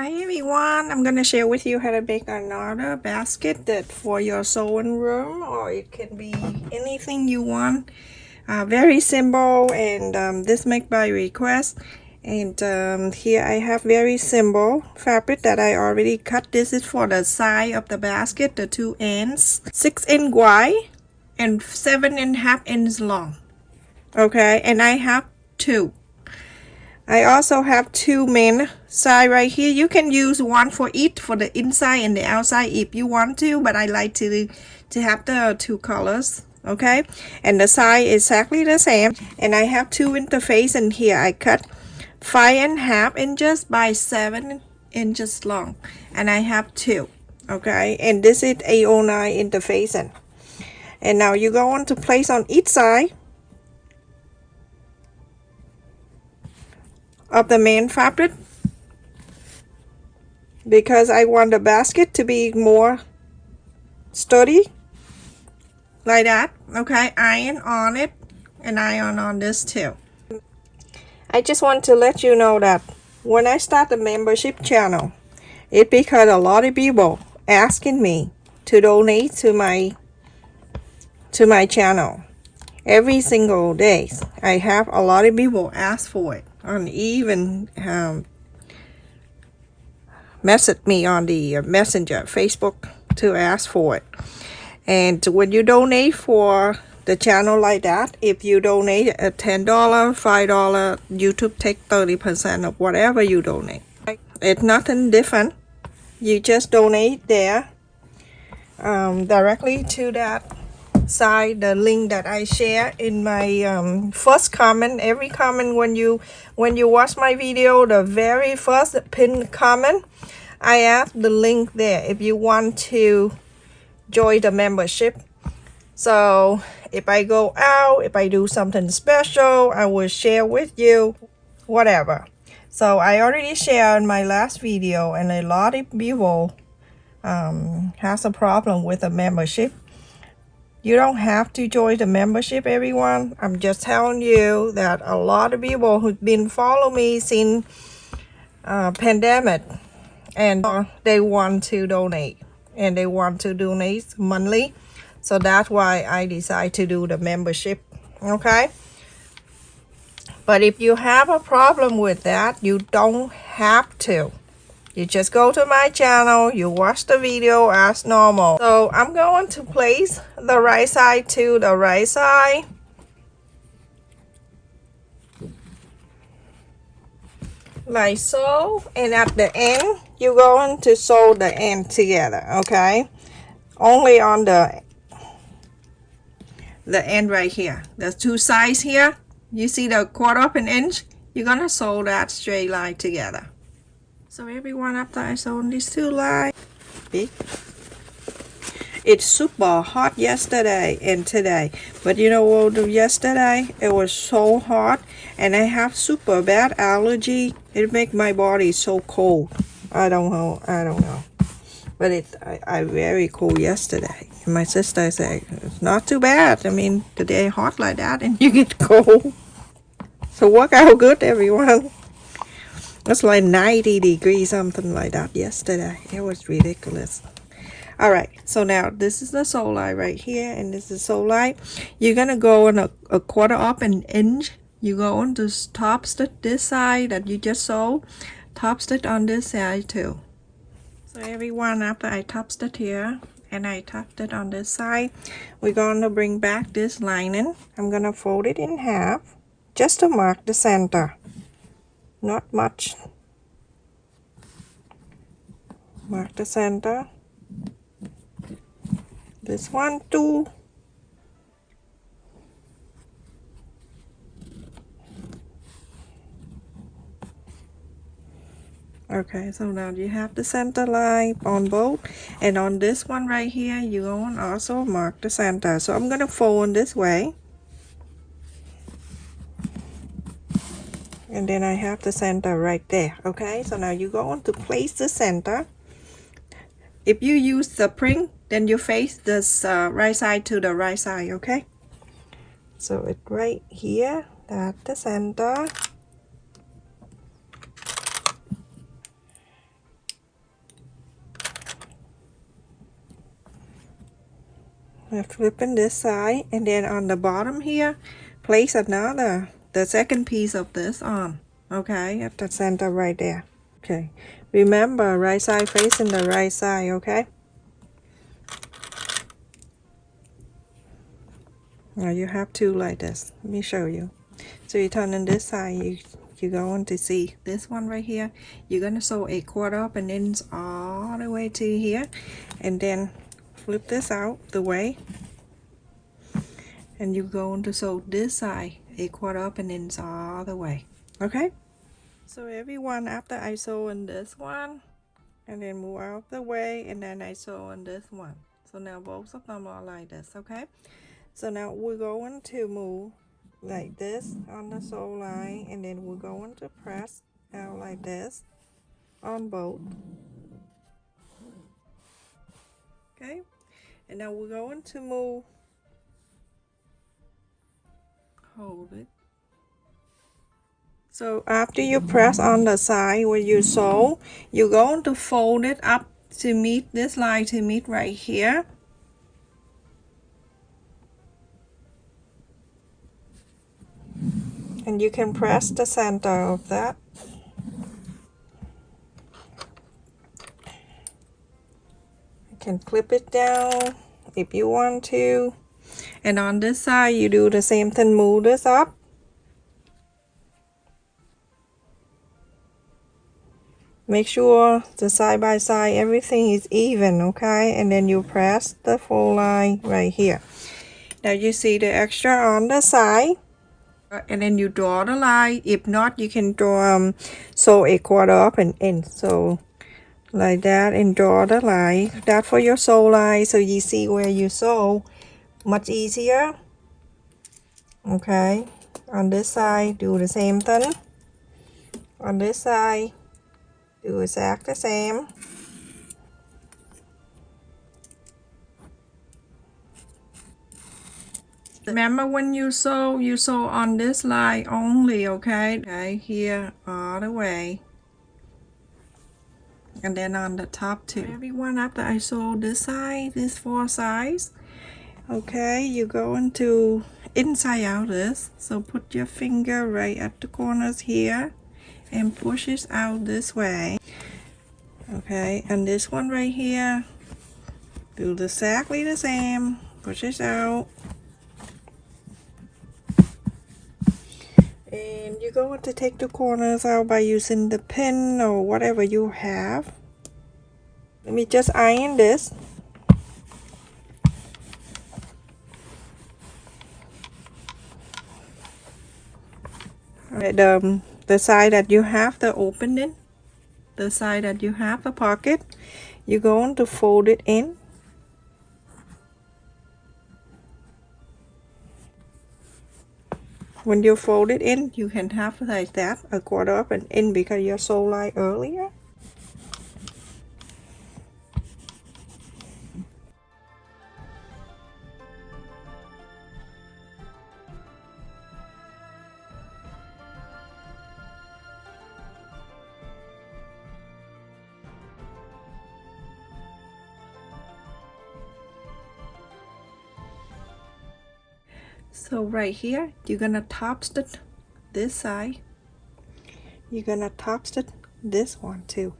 Hi everyone, I'm gonna share with you how to make another basket that for your sewing room, or it can be anything you want. Very simple, and this make by request. And here I have very simple fabric that I already cut. This is for the side of the basket, the two ends, 6 inch wide and 7.5 inches long. Okay, and I have two. I also have two main side right here. You can use one for each, for the inside and the outside if you want to, but I like to have the two colors. Okay, and the side is exactly the same, and I have two interface, and here I cut 5.5 inches by 7 inches long, and I have two. Okay, and this is A09 interfacing, and now you go on to place on each side of the main fabric, because I want the basket to be more sturdy, like that. Okay, iron on it, and iron on this too. I just want to let you know that when I start the membership channel, it's because a lot of people asking me to donate to my channel every single day. I have a lot of people ask for it, and even message me on the messenger Facebook to ask for it. And when you donate for the channel like that, if you donate a $10, $5, YouTube take 30% of whatever you donate. It's nothing different. You just donate there directly to that side, the link that I share in my first comment. Every comment when you watch my video, the very first pinned comment, I have the link there if you want to join the membership. So if I go out, if I do something special, I will share with you whatever. So I already shared in my last video, and a lot of people has a problem with the membership. You don't have to join the membership, everyone. I'm just telling you that a lot of people who've been following me since pandemic, and they want to donate, and they want to donate monthly. So that's why I decide to do the membership. Okay, but if you have a problem with that, you don't have to. You just go to my channel, you watch the video as normal. So I'm going to place the right side to the right side. Like so, and at the end, you're going to sew the end together, okay? Only on the end right here. There's two sides here. You see the 1/4 inch? You're gonna sew that straight line together. So everyone, after I sew these two lines, it's super hot yesterday and today. But you know what, yesterday it was so hot, and I have super bad allergy. It make my body so cold. I don't know. But I very cold yesterday. And my sister said, it's not too bad. I mean, the day hot like that and you get cold. So work out good, everyone. It's like 90 degrees, something like that yesterday. It was ridiculous. Alright, so now this is the sew line right here, and this is sew line. You're gonna go on a 1/4 inch. You go on to top stitch this side that you just sew, top stitch on this side too. So everyone, after I top stitch here and I top stitch on this side, we're gonna bring back this lining. I'm gonna fold it in half just to mark the center. Not much. Mark the center. This one too. Okay, so now you have the center line on both, and on this one right here, you go and also mark the center. So I'm gonna fold this way, and then I have the center right there. Okay, so now you go on to place the center. If you use the print, then you face this right side to the right side. Okay, so it's right here, that's the center. flipping this side, and then on the bottom here, place the second piece of this on, okay, at the center right there. Okay, remember, right side facing the right side, okay? Now you have two like this. Let me show you. So you turn on this side, you're going to see this one right here. You're going to sew a 1/4 up and ends all the way to here, and then flip this out the way, and you're going to sew this side a 1/4 up and ends all the way, okay? So everyone, after I sew in this one and then move out the way, and then I sew in this one, so now both of them are like this, okay? So now we're going to move like this on the sew line, and then we're going to press out like this on both, okay? And now we're going to move, hold it. So after you press on the side where you sew, you're going to fold it up to meet this line, to meet right here. And you can press the center of that. You can clip it down if you want to. And on this side, you do the same thing, move this up. Make sure the side by side, everything is even, okay? And then you press the fold line right here. Now you see the extra on the side. And then you draw the line. If not, you can draw sew a 1/4 up and in, so like that, and draw the line. That for your sew line, so you see where you sew much easier. Okay, on this side do the same thing. On this side do exactly the same. Remember, when you sew on this line only, okay? Okay, here all the way, and then on the top too. Everyone, after I sew this side, this 4 sides, okay, you go into inside out this. So put your finger right at the corners here and push it out this way. Okay, and this one right here, do exactly the same. Push it out. And you're going to take the corners out by using the pin or whatever you have. Let me just iron this. The side that you have the opening, the side that you have the pocket, you're going to fold it in. When you fold it in, you can have like that, a 1/4 up and in, because you sew line earlier. So right here, you're gonna top stitch this side. You're gonna top stitch this one too.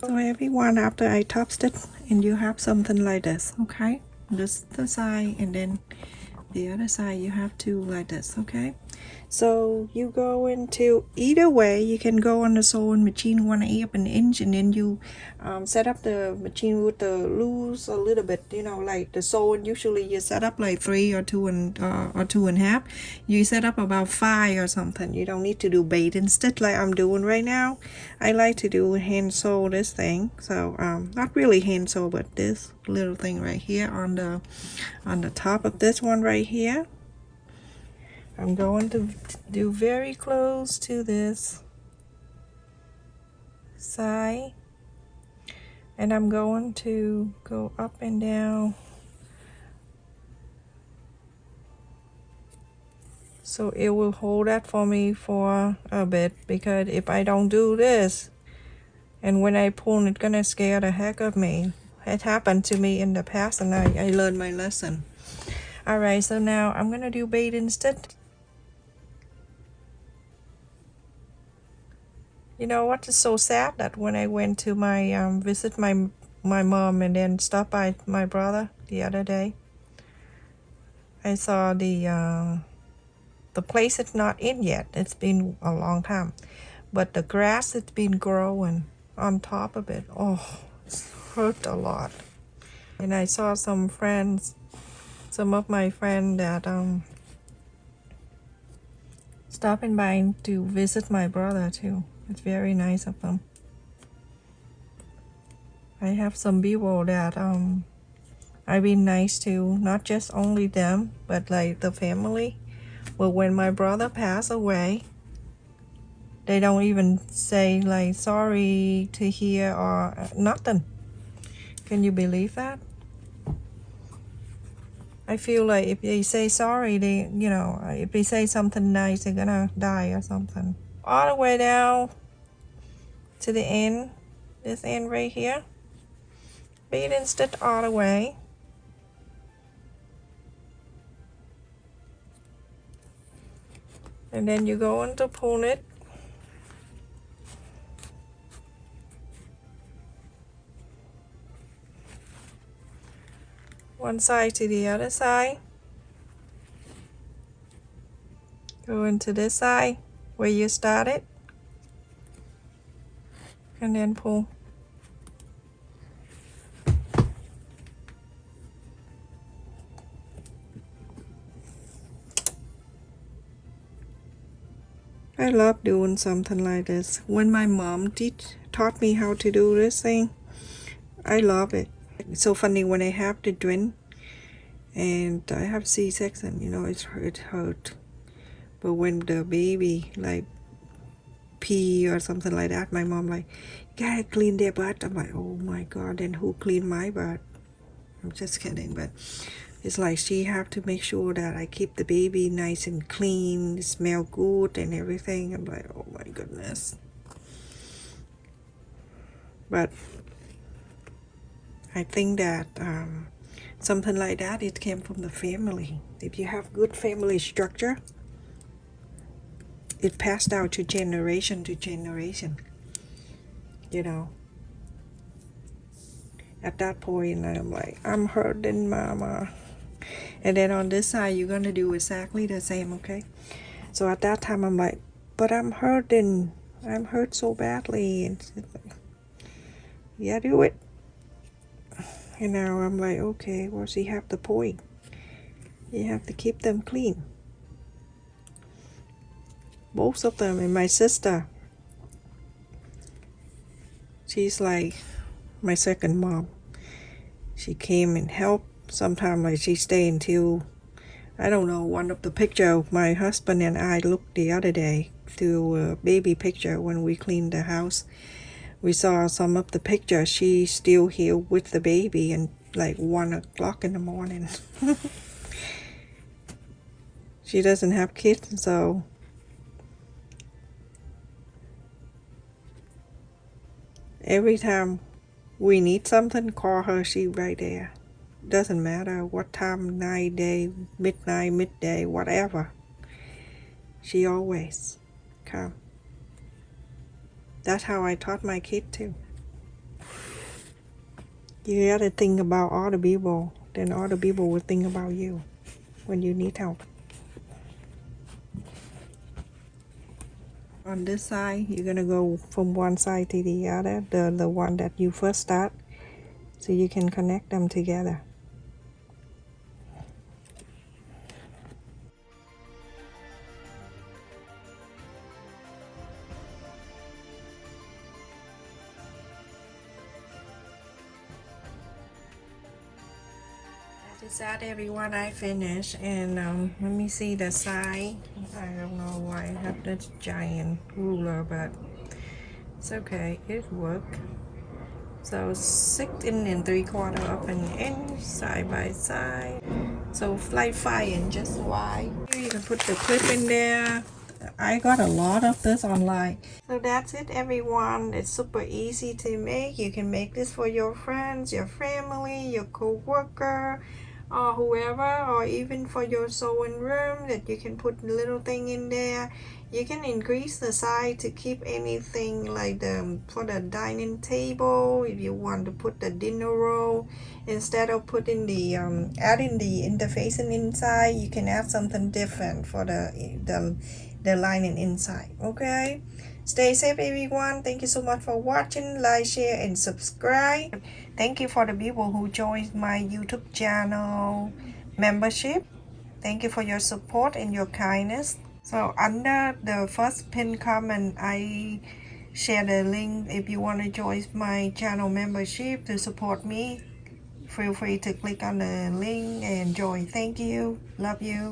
So everyone, after I top stitch, and you have something like this, okay? This the side, and then the other side you have to like this, okay? So you go into, either way you can go on the sewing machine 1/8 inch, and then you set up the machine with the loose a little bit, you know, like the sewing usually you set up like 3 or 2 and or 2.5. You set up about 5 or something. You don't need to do bait and stitch like I'm doing right now. I like to do hand sew this thing, so not really hand sew, but this little thing right here on the top of this one right here. I'm going to do very close to this side, and I'm going to go up and down so it will hold that for me for a bit, because if I don't do this, and when I pull, it's gonna scare the heck of me. it happened to me in the past, and I learned my lesson. Alright, so now I'm gonna do bead instead. You know what is so sad, that when I went to my visit my mom and then stop by my brother the other day, I saw the place is not in yet. It's been a long time, but the grass has been growing on top of it. Oh, it's hurt a lot. And I saw some of my friends that stopping by to visit my brother too. It's very nice of them. I have some people that I've been nice to, not just only them, but like the family. But when my brother passed away, they don't even say like sorry to hear or nothing. Can you believe that? I feel like if they say sorry, they, you know, if they say something nice, they're gonna die or something. All the way down to the end, this end right here. Bead and stitch all the way. And then you go into pull it. One side to the other side. Go into this side where you started. And then pull. I love doing something like this. When my mom taught me how to do this thing, I love it. It's so funny when I have the twin and I have C-section, you know, it hurt. But when the baby like pee or something like that, my mom like, you gotta clean their butt. I'm like, oh my God, then who clean my butt? I'm just kidding, but it's like she have to make sure that I keep the baby nice and clean, smell good and everything. I'm like, oh my goodness. But I think that something like that, it came from the family. If you have good family structure, it passed down to generation, you know. At that point, I'm like, I'm hurting, mama. And then on this side, you're gonna do exactly the same, okay? So at that time, I'm like, but I'm hurting. I'm hurt so badly. And like, yeah, do it. And now I'm like, okay, well, so you have the point. You have to keep them clean. Both of them. And my sister, she's like my second mom. She came and helped. Sometimes like she stayed until, I don't know, one of the picture my husband and I looked the other day to a baby picture when we cleaned the house. We saw some of the pictures. She's still here with the baby and like 1 o'clock in the morning. She doesn't have kids, so every time we need something, call her, she right there. Doesn't matter what time, night, day, midnight, midday, whatever. She always come. That's how I taught my kid too. You gotta think about all the people, then all the people will think about you when you need help. On this side, you're gonna go from one side to the other, the one that you first start, so you can connect them together. That is that, everyone. I finished, and let me see the side. I don't know why I have this giant ruler, but it's okay, it worked. So 6 3/4 up and in, side by side. So like 5 inches wide. You can put the clip in there, I got a lot of this online. So that's it, everyone. It's super easy to make. You can make this for your friends, your family, your co-worker, or whoever, or even for your sewing room that you can put a little thing in there. You can increase the size to keep anything like for the dining table. If you want to put the dinner roll, instead of putting the adding the interfacing inside, you can add something different for the lining inside. Okay, stay safe, everyone. Thank you so much for watching. Like, share, and subscribe. Thank you for the people who joined my YouTube channel membership. Thank you for your support and your kindness. So under the first pinned comment, I share the link. If you want to join my channel membership to support me, feel free to click on the link and join. Thank you. Love you.